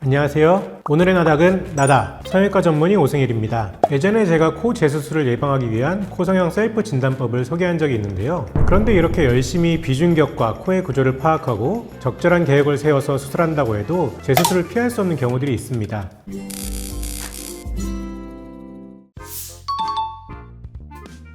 안녕하세요. 오늘의 나닥은 나다 성형외과 전문의 오승일입니다. 예전에 제가 코 재수술을 예방하기 위한 코 성형 셀프 진단법을 소개한 적이 있는데요. 그런데 이렇게 열심히 비중격과 코의 구조를 파악하고 적절한 계획을 세워서 수술한다고 해도 재수술을 피할 수 없는 경우들이 있습니다.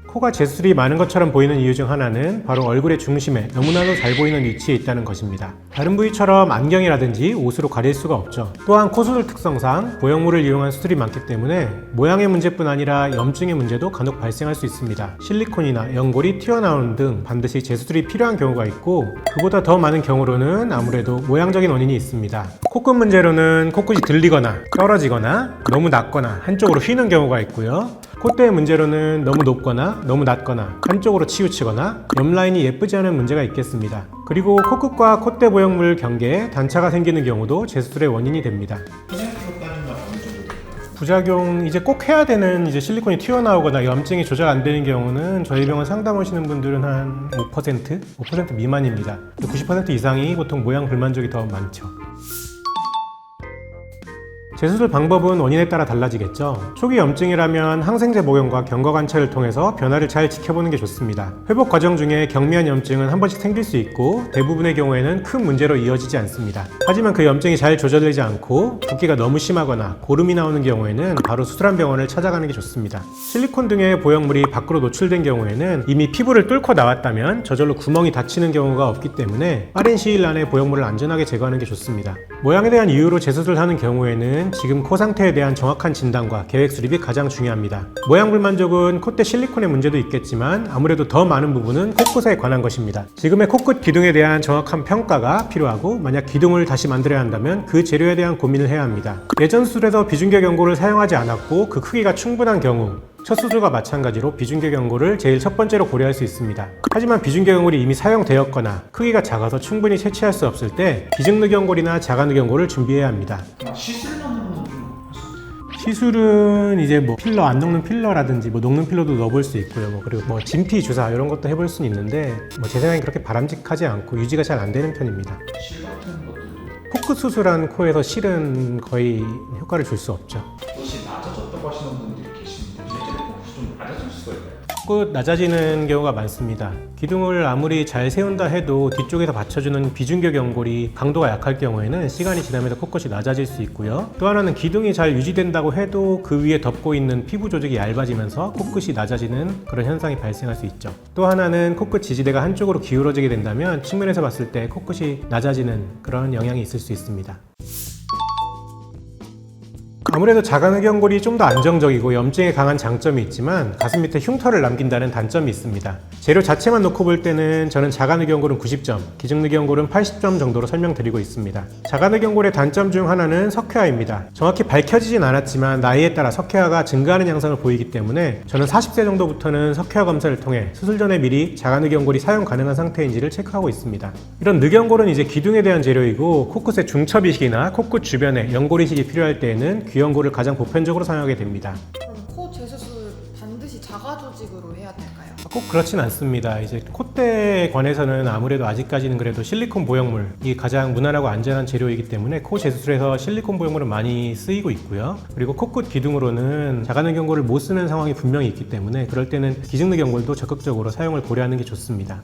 코가 재수술이 많은 것처럼 보이는 이유 중 하나는 바로 얼굴의 중심에 너무나도 잘 보이는 위치에 있다는 것입니다. 다른 부위처럼 안경이라든지 옷으로 가릴 수가 없죠. 또한 코수술 특성상 보형물을 이용한 수술이 많기 때문에 모양의 문제뿐 아니라 염증의 문제도 간혹 발생할 수 있습니다. 실리콘이나 연골이 튀어나오는 등 반드시 재수술이 필요한 경우가 있고, 그보다 더 많은 경우로는 아무래도 모양적인 원인이 있습니다. 코끝 문제로는 코끝이 들리거나 떨어지거나 너무 낮거나 한쪽으로 휘는 경우가 있고요. 콧대의 문제로는 너무 높거나 너무 낮거나 한쪽으로 치우치거나 옆라인이 예쁘지 않은 문제가 있겠습니다. 그리고 코끝과 콧대 보형물 경계에 단차가 생기는 경우도 재수술의 원인이 됩니다. 부작용 이제 꼭 해야 되는 실리콘이 튀어나오거나 염증이 조절 안 되는 경우는 저희 병원 상담 오시는 분들은 한 5% 미만입니다. 90% 이상이 보통 모양 불만족이 더 많죠. 재수술 방법은 원인에 따라 달라지겠죠. 초기 염증이라면 항생제 복용과 경과 관찰을 통해서 변화를 잘 지켜보는 게 좋습니다. 회복 과정 중에 경미한 염증은 한 번씩 생길 수 있고 대부분의 경우에는 큰 문제로 이어지지 않습니다. 하지만 그 염증이 잘 조절되지 않고 붓기가 너무 심하거나 고름이 나오는 경우에는 바로 수술한 병원을 찾아가는 게 좋습니다. 실리콘 등의 보형물이 밖으로 노출된 경우에는 이미 피부를 뚫고 나왔다면 저절로 구멍이 닫히는 경우가 없기 때문에 빠른 시일 안에 보형물을 안전하게 제거하는 게 좋습니다. 모양에 대한 이유로 재수술을 하는 경우에는 지금 코 상태에 대한 정확한 진단과 계획 수립이 가장 중요합니다. 모양 불만족은 콧대 실리콘의 문제도 있겠지만 아무래도 더 많은 부분은 코끝에 관한 것입니다. 지금의 코끝 기둥에 대한 정확한 평가가 필요하고, 만약 기둥을 다시 만들어야 한다면 그 재료에 대한 고민을 해야 합니다. 예전 수술에서 비중격 연골을 사용하지 않았고 그 크기가 충분한 경우, 첫 수술과 마찬가지로 비중격 연골을 제일 첫 번째로 고려할 수 있습니다. 하지만 비중격 연골이 이미 사용되었거나 크기가 작아서 충분히 채취할 수 없을 때 비중늑 연골이나 자가늑 연골을 준비해야 합니다. 시술은 필러, 안 녹는 필러라든지 녹는 필러도 넣어볼 수 있고요. 그리고 진피 주사 이런 것도 해볼 수는 있는데 제 생각엔 그렇게 바람직하지 않고 유지가 잘 안 되는 편입니다. 실 같은 것들도 코끝 수술한 코에서 실은 거의 효과를 줄 수 없죠. 혹시 낮아졌다고 하시는 분들이 계시는데 좀 낮아질 수가 있나요? 코끝 낮아지는 경우가 많습니다. 기둥을 아무리 잘 세운다 해도 뒤쪽에서 받쳐주는 비중격 연골이 강도가 약할 경우에는 시간이 지나면서 코끝이 낮아질 수 있고요. 또 하나는 기둥이 잘 유지된다고 해도 그 위에 덮고 있는 피부 조직이 얇아지면서 코끝이 낮아지는 그런 현상이 발생할 수 있죠. 또 하나는 코끝 지지대가 한쪽으로 기울어지게 된다면 측면에서 봤을 때 코끝이 낮아지는 그런 영향이 있을 수 있습니다. 아무래도 자가늑 연골이 좀 더 안정적이고 염증에 강한 장점이 있지만 가슴 밑에 흉터를 남긴다는 단점이 있습니다. 재료 자체만 놓고 볼 때는 저는 자가늑 연골은 90점, 기중늑 연골은 80점 정도로 설명드리고 있습니다. 자가늑 연골의 단점 중 하나는 석회화입니다. 정확히 밝혀지진 않았지만 나이에 따라 석회화가 증가하는 양상을 보이기 때문에 저는 40세 정도부터는 석회화 검사를 통해 수술 전에 미리 자가늑 연골이 사용 가능한 상태인지를 체크하고 있습니다. 이런 늑 연골은 기둥에 대한 재료이고 코끝의 중첩 이식이나 코끝 주변에 연골 이식이 필요할 때에는 귀 연골을 가장 보편적으로 사용하게 됩니다. 그럼 코 재수술 반드시 자가 조직으로 해야 될까요? 꼭 그렇진 않습니다. 콧대에 관해서는 아무래도 아직까지는 그래도 실리콘 보형물이 가장 무난하고 안전한 재료이기 때문에 코 재수술에서 실리콘 보형물은 많이 쓰이고 있고요. 그리고 코끝 기둥으로는 자가늑 연골을 못 쓰는 상황이 분명히 있기 때문에 그럴 때는 기중늑 연골도 적극적으로 사용을 고려하는 게 좋습니다.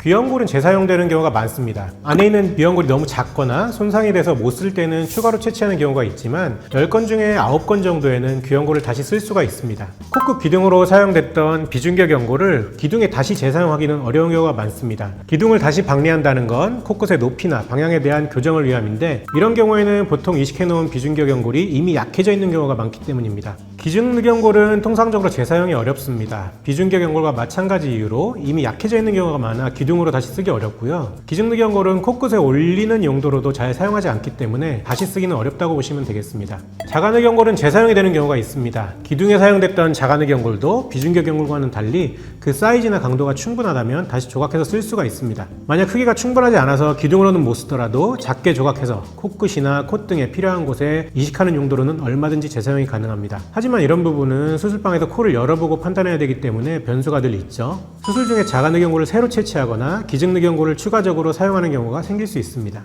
귀연골은 재사용되는 경우가 많습니다. 안에 있는 귀연골이 너무 작거나 손상이 돼서 못 쓸 때는 추가로 채취하는 경우가 있지만 10건 중에 9건 정도에는 귀연골을 다시 쓸 수가 있습니다. 코끝 기둥으로 사용됐던 비중격 연골을 기둥에 다시 재사용하기는 어려운 경우가 많습니다. 기둥을 다시 박리한다는 건 코끝의 높이나 방향에 대한 교정을 위함인데, 이런 경우에는 보통 이식해 놓은 비중격 연골이 이미 약해져 있는 경우가 많기 때문입니다. 기중늑 연골은 통상적으로 재사용이 어렵습니다. 비중격 연골과 마찬가지 이유로 이미 약해져 있는 경우가 많아 기둥으로 다시 쓰기 어렵고요. 기중늑 연골은 코끝에 올리는 용도로도 잘 사용하지 않기 때문에 다시 쓰기는 어렵다고 보시면 되겠습니다. 자가늑 연골은 재사용이 되는 경우가 있습니다. 기둥에 사용됐던 자가늑 연골도 비중격 연골과는 달리 그 사이즈나 강도가 충분하다면 다시 조각해서 쓸 수가 있습니다. 만약 크기가 충분하지 않아서 기둥으로는 못 쓰더라도 작게 조각해서 코끝이나 콧등에 필요한 곳에 이식하는 용도로는 얼마든지 재사용이 가능합니다. 하지만 이런 부분은 수술방에서 코를 열어보고 판단해야 되기 때문에 변수가 늘 있죠. 수술 중에 자가늑 연골을 새로 채취하거나 기증늑 연골을 추가적으로 사용하는 경우가 생길 수 있습니다.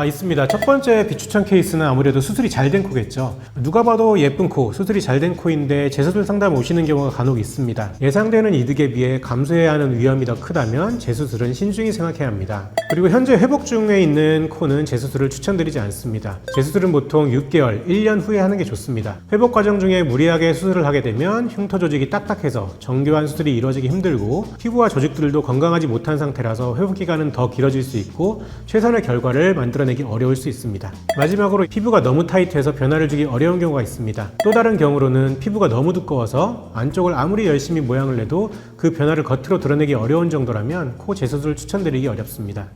있습니다. 첫 번째 비추천 케이스는 아무래도 수술이 잘 된 코겠죠. 누가 봐도 예쁜 코, 수술이 잘 된 코인데 재수술 상담 오시는 경우가 간혹 있습니다. 예상되는 이득에 비해 감수해야 하는 위험이 더 크다면 재수술은 신중히 생각해야 합니다. 그리고 현재 회복 중에 있는 코는 재수술을 추천드리지 않습니다. 재수술은 보통 6개월, 1년 후에 하는 게 좋습니다. 회복 과정 중에 무리하게 수술을 하게 되면 흉터 조직이 딱딱해서 정교한 수술이 이루어지기 힘들고 피부와 조직들도 건강하지 못한 상태라서 회복 기간은 더 길어질 수 있고 최선의 결과를 만들어내기 어려울 수 있습니다. 마지막으로 피부가 너무 타이트해서 변화를 주기 어려운 경우가 있습니다. 또 다른 경우로는 피부가 너무 두꺼워서 안쪽을 아무리 열심히 모양을 내도 그 변화를 겉으로 드러내기 어려운 정도라면 코 재수술을 추천드리기 어렵습니다.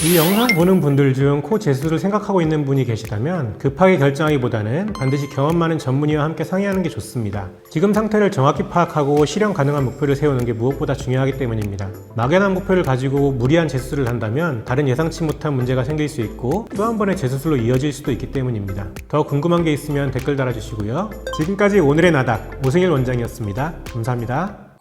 이 영상 보는 분들 중 코 재수술을 생각하고 있는 분이 계시다면 급하게 결정하기보다는 반드시 경험 많은 전문의와 함께 상의하는 게 좋습니다. 지금 상태를 정확히 파악하고 실현 가능한 목표를 세우는 게 무엇보다 중요하기 때문입니다. 막연한 목표를 가지고 무리한 재수술을 한다면 다른 예상치 못한 문제가 생길 수 있고 또 한 번의 재수술로 이어질 수도 있기 때문입니다. 더 궁금한 게 있으면 댓글 달아주시고요. 지금까지 오늘의 나닥 오승일 원장이었습니다. 감사합니다.